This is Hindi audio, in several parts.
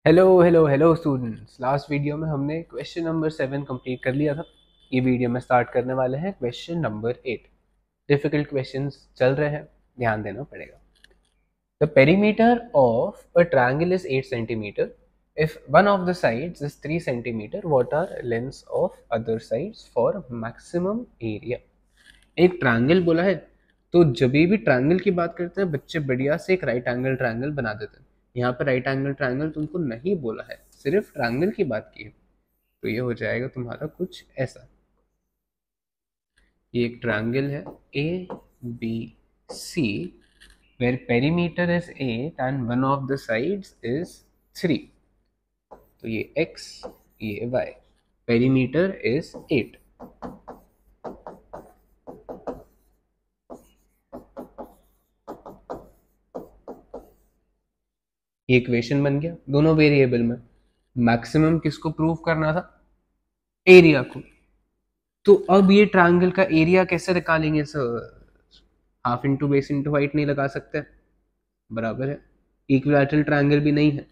Hello hello hello students. Last video में हमने क्वेश्चन नंबर 7 कंप्लीट कर लिया था। ये वीडियो में स्टार्ट करने वाले हैं क्वेश्चन नंबर 8। डिफिकल्ट क्वेश्चंस चल रहे हैं, ध्यान देना पड़ेगा। The perimeter of a triangle is 8 centimetre if one of the sides is 3 centimetre what are lengths of other sides for maximum area. एक ट्रायंगल बोला है, तो जब भी ट्रायंगल की बात करते हैं बच्चे बढ़िया से एक राइट एंगल ट्रायंगल बना देते हैं। यहाँ पर राइट एंगल ट्रायंगल तुमको नहीं बोला है, सिर्फ ट्रायंगल की बात की है। तो ये हो जाएगा तुम्हारा कुछ ऐसा। ये एक ट्रायंगल है A B C where perimeter is 8 and one of the sides is 3। तो ये x, ये y, पेरीमीटर इज 8। ये इक्वेशन बन गया दोनों वेरिएबल में। मैक्सिमम किसको प्रूव करना था? एरिया को। तो अब ये ट्रायंगल का एरिया कैसे निकालेंगे sir? Half into base into height नहीं लगा सकते, बराबर है। इक्विलैटरल ट्रायंगल भी नहीं है,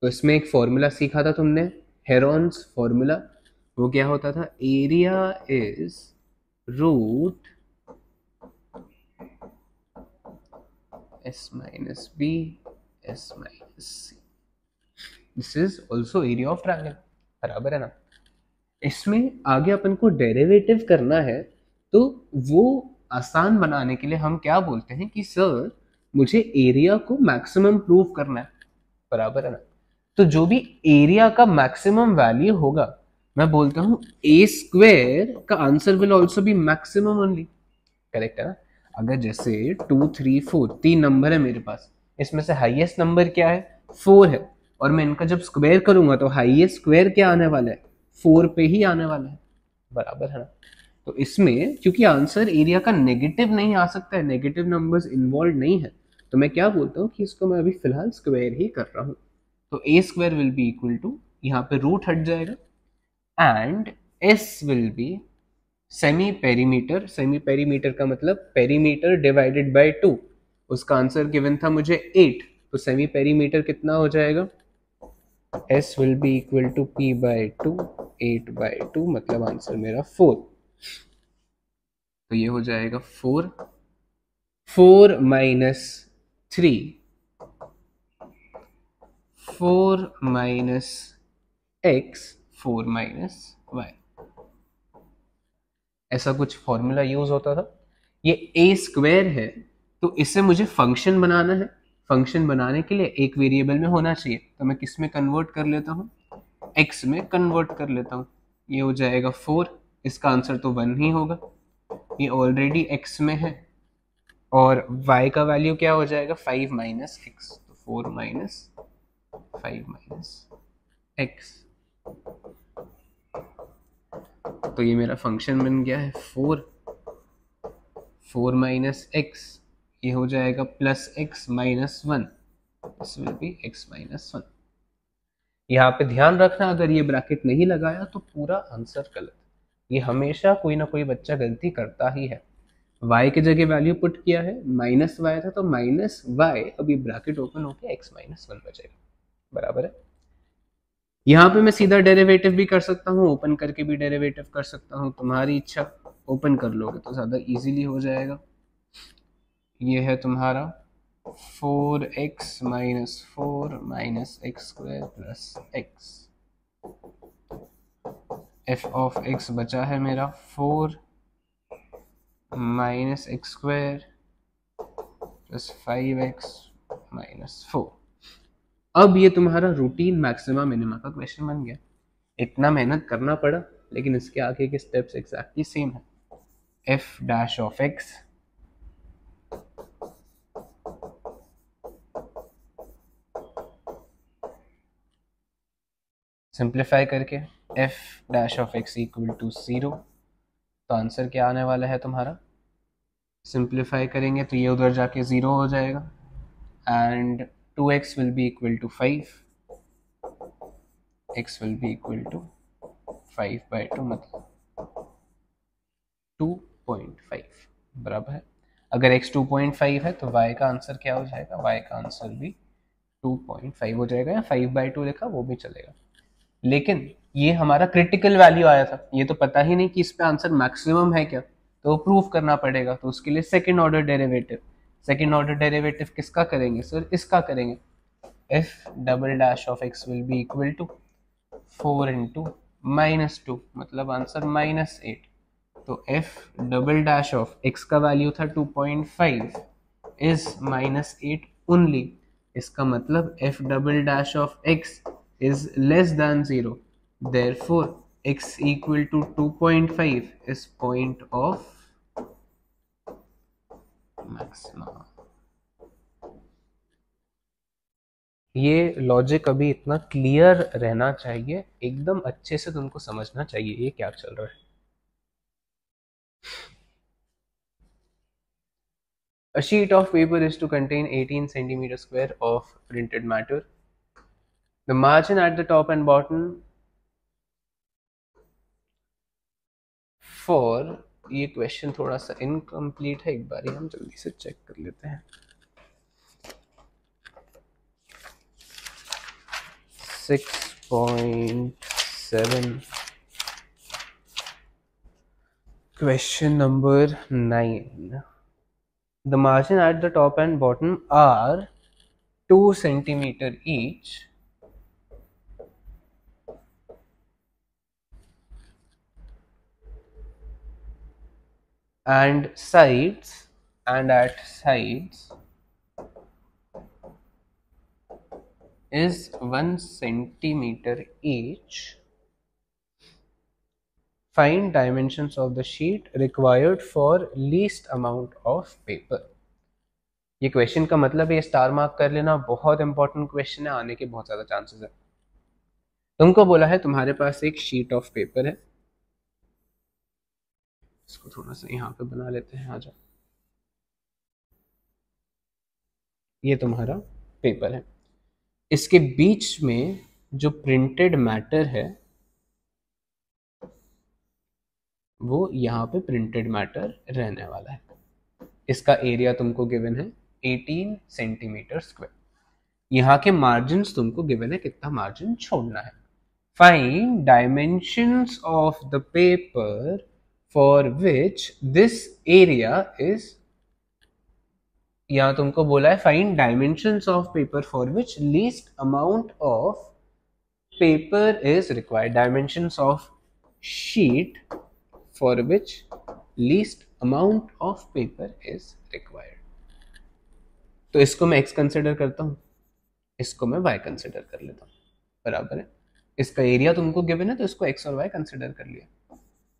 तो इसमें एक फॉर्मूला सीखा था तुमने, हेरोन्स फॉर्मूला। वो क्या होता था? Area is root S minus B S minus C. This is also area of triangle, बराबर है ना। इसमें आगे अपन को डेरिवेटिव करना है, तो वो आसान बनाने के लिए हम क्या बोलते हैं कि सर मुझे एरिया को मैक्सिमम प्रूव करना है, बराबर है ना। तो जो भी एरिया का मैक्सिमम वैल्यू होगा, मैं बोलता हूं ए स्क्वेयर का answer will also be maximum only. Correct है ना। अगर जैसे 2 3 4 तीन नंबर है मेरे पास, इसमें से हाईएस्ट नंबर क्या है? 4 है। और मैं इनका जब स्क्वायर करूंगा तो हाईएस्ट स्क्वायर क्या आने वाला है? 4 पे ही आने वाला है, बराबर है ना। तो इसमें क्योंकि आंसर एरिया का नेगेटिव नहीं आ सकता है, नेगेटिव नंबर्स इन्वॉल्व नहीं है, तो मैं क्या बोलता हूँ कि इसको मैं अभी फिलहाल स्क्वायर ही कर रहा हूँ। तो A square will be equal to, यहाँ पे रूट हट जाएगा, and S will be semi perimeter. Semi perimeter का मतलब पेरीमीटर डिवाइडेड बाय 2। उसका आंसर गिवन था मुझे 8, तो सेमी पेरीमीटर कितना हो जाएगा? S will be equal to P by 2, 8 by 2, मतलब आंसर मेरा 4। तो ये हो जाएगा 4, 4 minus 3, 4 minus x, 4 minus y। ऐसा कुछ फॉर्मूला यूज होता था। ये ए स्क्वायर है, तो इससे मुझे फंक्शन बनाना है। फंक्शन बनाने के लिए एक वेरिएबल में होना चाहिए, तो मैं किस में कन्वर्ट कर लेता हूँ? x में कन्वर्ट कर लेता हूँ। ये हो जाएगा 4, इसका आंसर तो 1 ही होगा, ये ऑलरेडी x में है। और y का वैल्यू क्या हो जाएगा? 5 माइनस एक्स, तो 4 माइनस 5 माइनस एक्स। तो ये मेरा फंक्शन बन गया है 4, 4 माइनस एक्स, ये हो जाएगा plus x minus 1, this will B x minus 1। यहाँ पे ध्यान रखना, अगर ये ब्रैकेट नहीं लगाया तो पूरा आंसर गलत। ये हमेशा कोई ना कोई बच्चा गलती करता ही है। y की जगह वैल्यू पुट किया है, माइनस वाई था तो माइनस वाई, अभी ब्रैकेट ओपन होकर एक्स माइनस 1 बचेगा, बराबर है। यहाँ पे मैं सीधा डेरिवेटिव भी कर सकता हूँ, ओपन करके भी डेरिवेटिव कर सकता हूँ, तुम्हारी इच्छा। ओपन कर लोगे तो ज़्यादा इजीली हो जाएगा। ये है तुम्हारा 4x minus 4 minus x square plus x. F of x बचा है मेरा 4 minus x square plus 5x minus 4। अब ये तुम्हारा रूटीन मैक्सिमा मिनिमा का क्वेश्चन बन गया। इतना मेहनत करना पड़ा, लेकिन इसके आगे के स्टेप्स एग्जैक्टली सेम है। F dash of X simplify करके F dash of X equal to 0, तो आंसर क्या आने वाला है तुम्हारा? सिंप्लीफाई करेंगे तो ये उधर जाके 0 हो जाएगा, and 2x will be equal to 5, x will be equal to 5/2, मतलब 2.5, बराबर है। अगर x 2.5 है तो y का आंसर क्या हो जाएगा? y का आंसर भी 2.5 हो जाएगा, या 5/2 लिखा वो भी चलेगा। लेकिन ये हमारा क्रिटिकल वैल्यू आया था, ये तो पता ही नहीं कि इस पे आंसर मैक्सिमम है क्या, तो वो प्रूव करना पड़ेगा। तो उसके लिए second order derivative, second order derivative किसका करेंगे सर, इसका करेंगे। F double dash of X will be equal to 4 into -2, मतलब आंसर -8। तो F double dash of X का वैल्यू था 2.5 इज -8 ओनली। इसका मतलब F double dash of X is less than 0, therefore x equal to 2.5 is point of maxima। ये लॉजिक अभी इतना क्लियर रहना चाहिए, एकदम अच्छे से तुमको समझना चाहिए ये क्या चल रहा है। A sheet of paper is to contain 18 centimeter square of printed matter. The margin at the top and bottom for, ये क्वेश्चन थोड़ा सा इनकम्प्लीट है, एक बार हम जल्दी से चेक कर लेते हैं। 6.7 question number 9, the margin at the top and bottom are 2 centimeter each and sides, and at sides is 1 centimeter each. Find dimensions of the sheet required for least amount of paper। ये क्वेश्चन का मतलब ये स्टार मार्क कर लेना, बहुत इंपॉर्टेंट क्वेश्चन है, आने के बहुत ज्यादा चांसेस है। तुमको बोला है तुम्हारे पास एक शीट ऑफ पेपर है, इसको थोड़ा सा यहाँ पे बना लेते हैं, आ जाओ। ये तुम्हारा पेपर है, इसके बीच में जो प्रिंटेड मैटर है वो यहाँ पे प्रिंटेड मैटर रहने वाला है। इसका एरिया तुमको गिवन है 18 सेंटीमीटर स्क्वायर। यहाँ के मार्जिन तुमको गिवन है कितना मार्जिन छोड़ना है। Find dimensions of the paper for which this area is, यहाँ तुमको बोला है find dimensions of paper for which least amount of paper is required, dimensions of sheet for which least amount of paper is required। तो इसको मैं x कंसिडर करता हूं, इसको मैं y कंसिडर कर लेता हूं, बराबर है। इसका एरिया तुमको गिवन है तो इसको x और y कंसिडर कर लिया,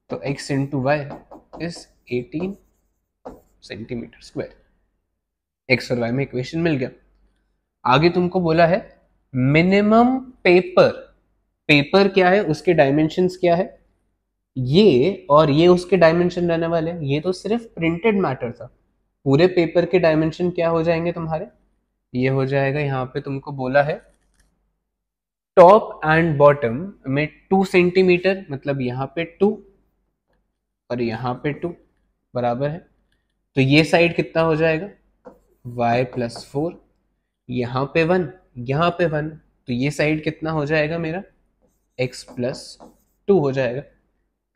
तो x into Y is 18 centimetre square. x और y में इक्वेशन मिल गया। आगे तुमको बोला है मिनिमम पेपर, पेपर क्या है उसके डायमेंशंस क्या है, ये और ये उसके डायमेंशन रहने वाले हैं। ये तो सिर्फ प्रिंटेड मैटर था, पूरे पेपर के डायमेंशन क्या हो जाएंगे तुम्हारे, ये हो जाएगा, यहाँ पे तुमको बोला है टॉप एंड बॉटम में 2 सेंटीमीटर, मतलब यहाँ पे 2 और यहाँ पे 2 बराबर है। तो ये साइड कितना हो जाएगा y+4, यहाँ पे 1, यहाँ पे 1, तो ये साइड कितना हो जाएगा मेरा x+2 हो जाएगा,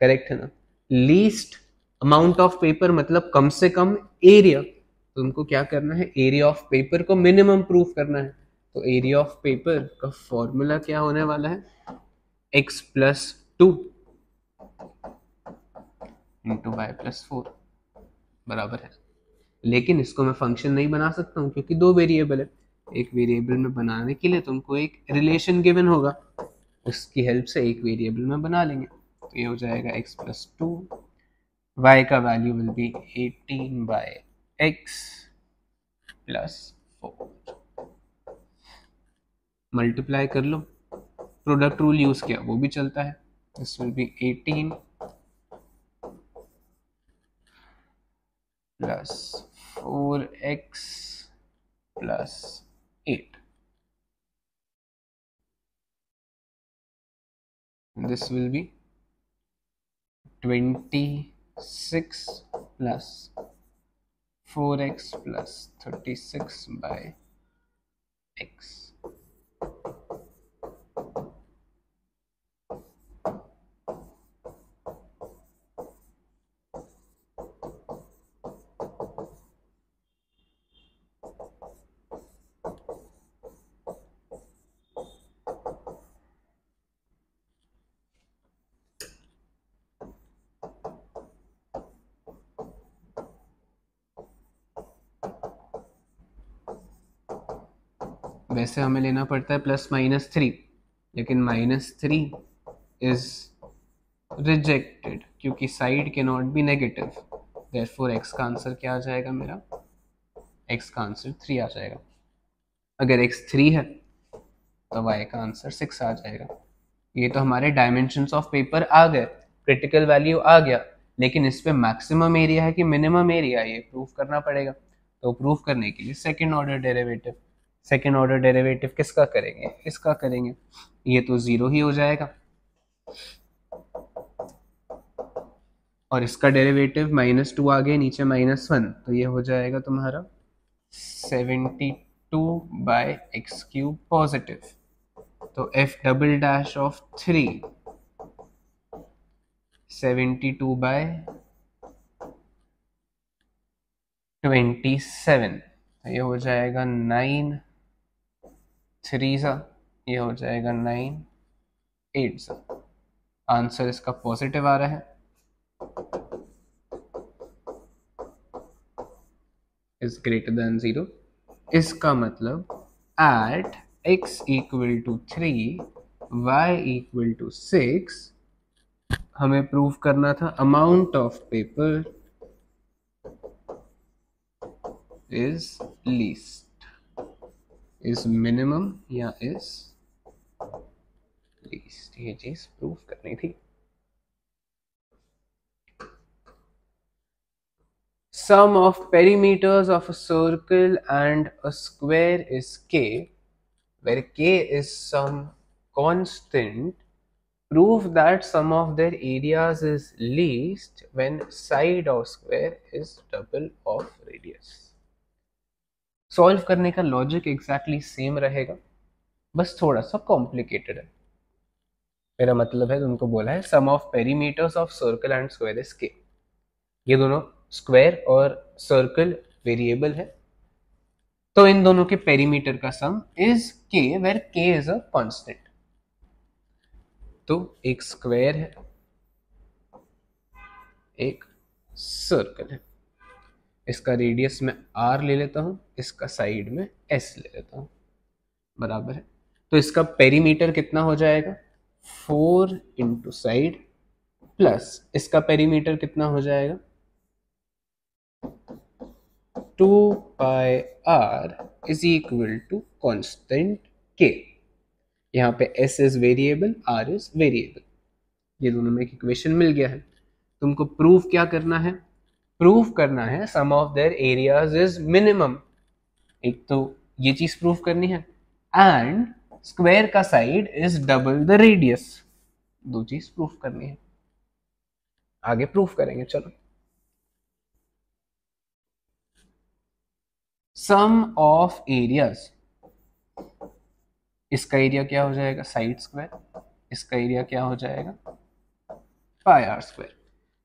करेक्ट है ना। लीस्ट अमाउंट ऑफ पेपर मतलब कम से कम एरिया, तो उनको क्या करना है, एरिया ऑफ पेपर को मिनिमम प्रूफ करना है। तो एरिया ऑफ पेपर का फॉर्मूला क्या होने वाला है, x+2 इंटू y+4 बराबर है। लेकिन इसको मैं फंक्शन नहीं बना सकता हूँ क्योंकि 2 वेरिएबल है। एक वेरिएबल में बनाने के लिए तुमको एक रिलेशन गिवन होगा, उसकी हेल्प से एक वेरिएबल में बना लेंगे। तो ये हो जाएगा x+2, y का value will be 18/x+4। Multiply कर लो, प्रोडक्ट रूल यूज किया वो भी चलता है। This will B 18 + 4x + 8। This will be 26 + 4x + 36/x। वैसे हमें लेना पड़ता है +-3, लेकिन -3 इज रिजेक्टेड क्योंकि साइड के not be negative, therefore x का आंसर क्या आ जाएगा मेरा, x का आंसर 3 आ जाएगा। अगर x 3 है तो y का आंसर 6 आ जाएगा। ये तो हमारे डायमेंशंस ऑफ पेपर आ गए, क्रिटिकल वैल्यू आ गया, लेकिन इस पे मैक्सिमम एरिया है कि मिनिमम एरिया, ये प्रूफ करना पड़ेगा। तो प्रूफ करने के लिए सेकंड ऑर्डर डेरिवेटिव किसका करेंगे, इसका करेंगे। ये तो 0 ही हो जाएगा, और इसका डेरिवेटिव -2 आ गया, नीचे -1, तो ये हो जाएगा तुम्हारा 72/x³ पॉजिटिव। तो f डबल डैश ऑफ 3 72/27, तो ये हो जाएगा 9 3 सा, ये हो जाएगा 9 8 सा। आंसर इसका पॉजिटिव आ रहा है, इज ग्रेटर देन 0। इसका मतलब एट x = 3 y = 6 हमें प्रूव करना था amount of paper is least, is minimum या इज लीस्ट, ये चीज प्रूव करनी थी। Sum of perimeters of a circle and a square is k, where k is some constant. Prove that sum of their areas is least when side of square is double of radius. Solve करने का लॉजिक एग्जैक्टली सेम रहेगा, बस थोड़ा सा कॉम्प्लिकेटेड है। मेरा मतलब है तुमको बोला है sum of perimeters of circle and square is K. ये दोनों स्क्वायर और सर्कल वेरिएबल है, तो इन दोनों के पेरीमीटर का सम इज के, वेयर के इज अ कांस्टेंट। तो एक स्क्वायर है, एक सर्कल है, इसका रेडियस में r ले लेता हूं, इसका साइड में s ले लेता हूं, बराबर है। तो इसका पेरीमीटर कितना हो जाएगा, 4 इंटू साइड प्लस इसका पेरीमीटर कितना हो जाएगा, 2πr is equal to constant k। यहाँ पे s is variable, r is variable, ये दोनों में एक इक्वेशन मिल गया है। तुमको प्रूफ क्या करना है, प्रूफ करना है sum of their areas is minimum. एक तो ये चीज प्रूफ करनी है, एंड स्क्वायर का side is double the radius, दो चीज प्रूफ करनी है। आगे प्रूफ करेंगे, चलो। सम ऑफ एरियाज, इसका एरिया क्या हो जाएगा, साइड स्क्वायर, इसका एरिया क्या हो जाएगा, πr²।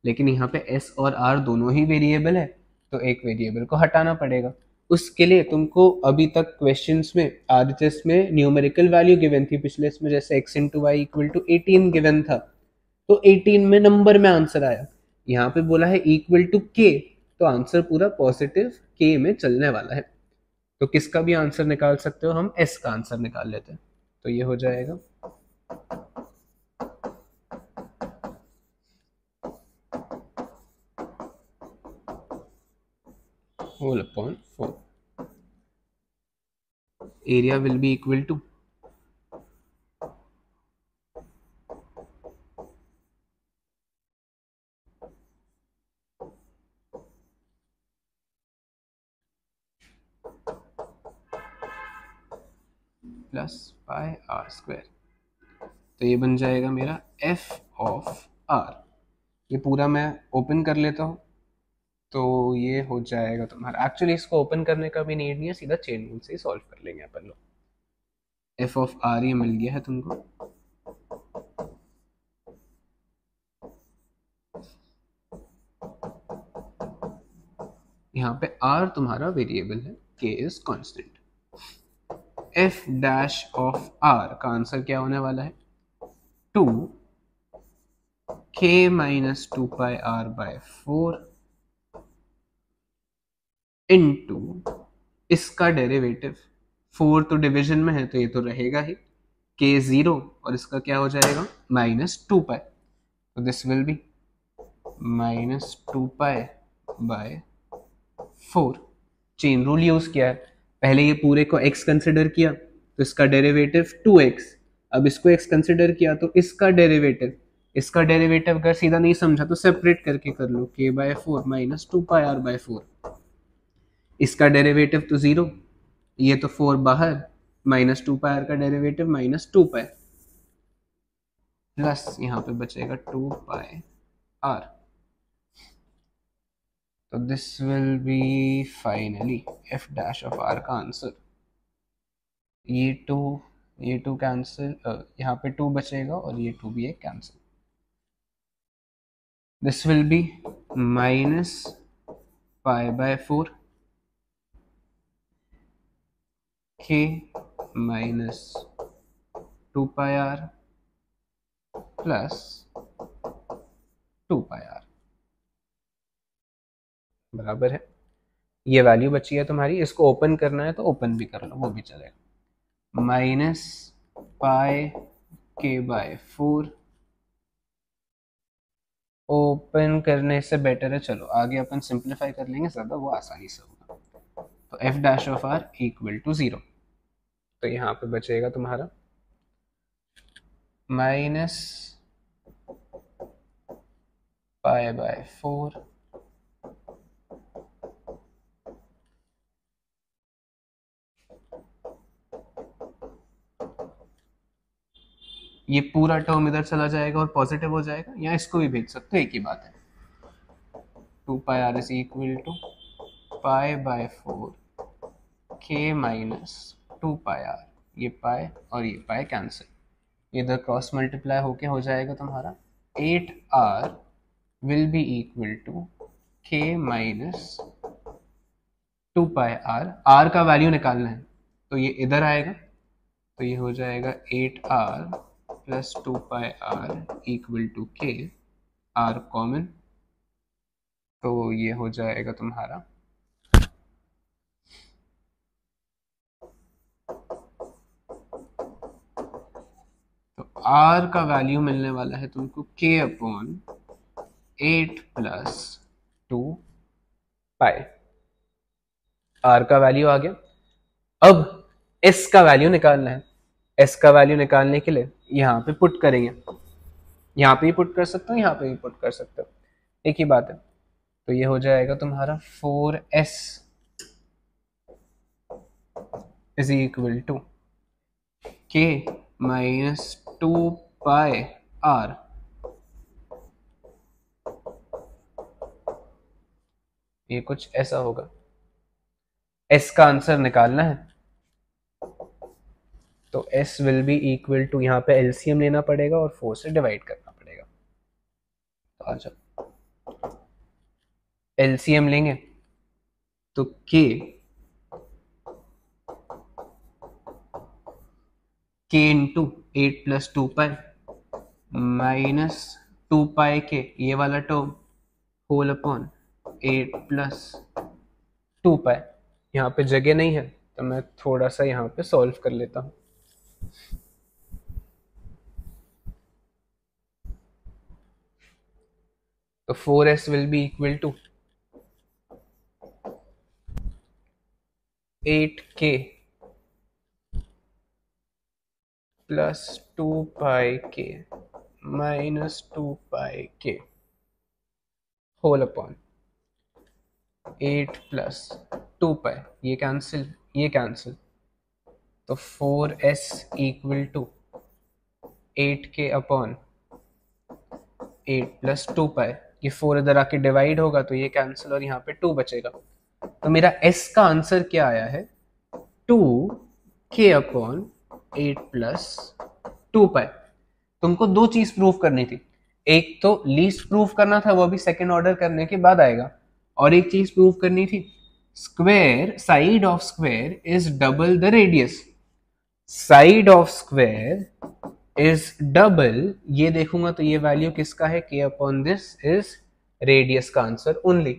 लेकिन यहाँ पे s और r दोनों ही वेरिएबल है, तो एक वेरिएबल को हटाना पड़ेगा। उसके लिए तुमको अभी तक क्वेश्चंस में RHS में न्यूमेरिकल वैल्यू गिवन थी, पिछले इसमें जैसे x × y = 18 गिवन था, तो 18 में नंबर में आंसर आया। यहाँ पे बोला है इक्वल टू k, तो आंसर पूरा पॉजिटिव k में चलने वाला है। तो किसका भी आंसर निकाल सकते हो, हम s का आंसर निकाल लेते हैं। तो ये हो जाएगा whole upon 4. Area will be equal to +πr²। तो ये बन जाएगा मेरा f ऑफ r। ये पूरा मैं ओपन कर लेता हूँ, तो ये हो जाएगा तुम्हारा, एक्चुअली इसको ओपन करने का भी नीड नहीं है, सीधा चेन रूल से ही सॉल्व कर लेंगे अपन लोग। f ऑफ r ये मिल गया है तुमको, यहाँ पे r तुम्हारा वेरिएबल है, k is constant. f dash of r का आंसर क्या होने वाला है, 2k - 2πr/4 इंटू इसका डेरिवेटिव 4 तो डिवीजन में है तो ये तो रहेगा ही, k 0 और इसका क्या हो जाएगा -2 पाई, तो this will B -2 pi by 4। Chain rule use किया है, पहले ये पूरे को x कंसिडर किया तो इसका डेरिवेटिव 2x, अब इसको x कंसिडर किया तो इसका डेरिवेटिव अगर सीधा नहीं समझा तो सेपरेट करके कर लो, k/4 -2πr/4। इसका डेरिवेटिव तो 0, ये तो 4 बाहर, -2πr का डेरिवेटिव -2π, प्लस यहाँ पे बचेगा 2πr। तो this will be finally f dash of r का आंसर। ये टू कैंसिल, यहाँ पे 2 बचेगा और ये 2 भी एक cancel. This will be -π/4 k -2πr plus 2πr बराबर है। ये वैल्यू बची है तुम्हारी, इसको ओपन करना है तो ओपन भी कर लो, वो भी चलेगा। -πk/4 ओपन करने से बेटर है, चलो आगे अपन सिंप्लीफाई कर लेंगे ज़्यादा, वो आसानी से होगा। तो f dash of r equal to 0, तो यहाँ पे बचेगा तुम्हारा -π/4 ये पूरा टर्म इधर चला जाएगा और पॉजिटिव हो जाएगा, या इसको भी भेज सकते हो, एक ही बात है। 2πr is equal to π/4 k -2πr, ये पाई और ये पाई कैंसिल, इधर क्रॉस मल्टीप्लाई होके हो जाएगा तुम्हारा 8r will be equal to k -2πr। r का वैल्यू निकालना है तो ये इधर आएगा, तो ये हो जाएगा 8r plus 2πr equal to k, r common, तो ये हो जाएगा तुम्हारा तो r का वैल्यू मिलने वाला है तुमको k/8 प्लस 2π। r का वैल्यू आ गया। अब s का वैल्यू निकालना है, s का वैल्यू निकालने के लिए यहाँ पे पुट करेंगे, यहाँ पे ही पुट कर सकते हो, यहाँ पे भी पुट कर सकते हो, एक ही बात है। तो ये हो जाएगा तुम्हारा 4s is equal to k -2πr। ये कुछ ऐसा होगा, s का आंसर निकालना है तो s will be equal to, यहाँ पे एलसीएम लेना पड़ेगा और 4 से डिवाइड करना पड़ेगा। तो आ जाओ, एलसीएम लेंगे तो k इंटू 8 प्लस 2π माइनस 2π के ये वाला टर्म होल अपॉन 8 प्लस 2π। यहाँ पे जगह नहीं है तो मैं थोड़ा सा यहाँ पे सॉल्व कर लेता हूँ। तो 4s will be equal to 8k plus 2πk minus 2πk whole upon 8 plus 2π, ये कैंसिल ये कैंसिल, तो 4s equal to 8k upon 8 plus 2π, ये 4 इधर आके डिवाइड होगा तो ये कैंसिल और यहाँ पे 2 बचेगा। तो मेरा s का आंसर क्या आया है 2k अपॉन 8 प्लस 2π। तुमको दो चीज प्रूफ करनी थी, एक तो लीस्ट प्रूफ करना था, वो भी सेकेंड ऑर्डर करने के बाद आएगा, और एक चीज प्रूफ करनी थी square side of square is double the radius. Side of square is double, ये देखूंगा तो ये वैल्यू किसका है k upon this is radius का आंसर ओनली।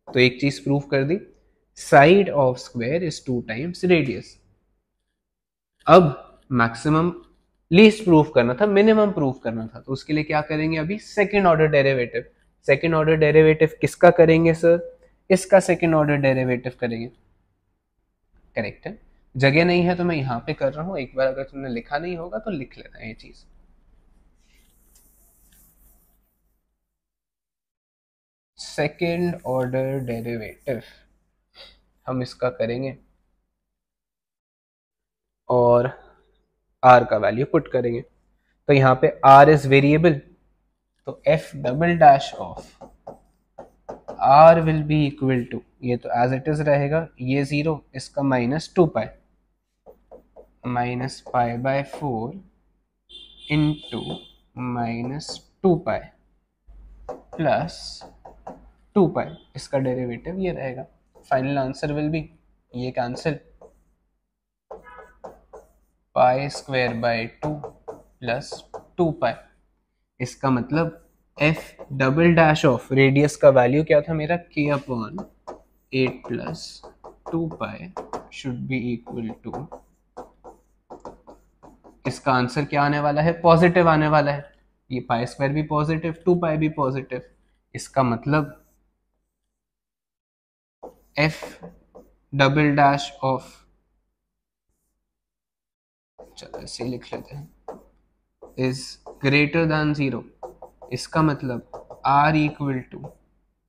तो एक चीज प्रूफ कर दी। Side of square is 2 times radius. अब मैक्सिमम लीस्ट प्रूफ करना था, मिनिमम प्रूफ करना था, तो उसके लिए क्या करेंगे अभी, second order derivative. Second order derivative किसका करेंगे सर, इसका सेकेंड ऑर्डर डेरिवेटिव करेंगे। करेक्ट है, जगह नहीं है तो मैं यहां पे कर रहा हूं, एक बार अगर तुमने लिखा नहीं होगा तो लिख लेना ये चीज। सेकेंड ऑर्डर डेरिवेटिव हम इसका करेंगे और r का वैल्यू पुट करेंगे। तो यहाँ पे r इज वेरिएबल, तो f double dash of r will be equal to, ये तो एज इट इज रहेगा, ये 0, इसका minus 2 pi, minus pi by 4 into minus 2 pi plus 2 pi, इसका डेरिवेटिव ये रहेगा। फाइनल आंसर विल बी, ये cancel, pi square by 2 plus 2 pi. इसका मतलब f double dash of radius का वैल्यू क्या था मेरा, k upon 8 plus 2 pi should be equal to, इसका आंसर क्या आने वाला है, पॉजिटिव आने वाला है। ये पाई स्क्वायर भी पॉजिटिव, 2 पाई भी पॉजिटिव, इसका मतलब f डबल डैश ऑफ, चलो ऐसे लिख लेते हैं, इज ग्रेटर दैन 0। इसका मतलब r equal to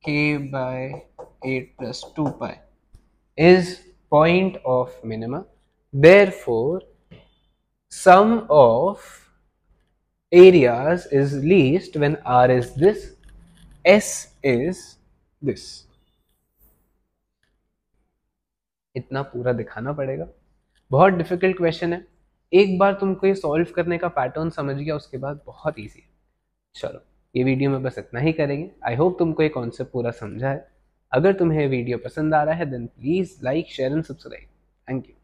k by 8 plus 2 pi is point of minima, therefore sum of areas is least when r is this, s is this। इतना पूरा दिखाना पड़ेगा, बहुत डिफिकल्ट क्वेश्चन है। एक बार तुमको ये सॉल्व करने का पैटर्न समझ गया उसके बाद बहुत इजी है। चलो ये वीडियो में बस इतना ही करेंगे। आई होप तुमको ये कॉन्सेप्ट पूरा समझा है। अगर तुम्हें वीडियो पसंद आ रहा है then please like share and subscribe. Thank you.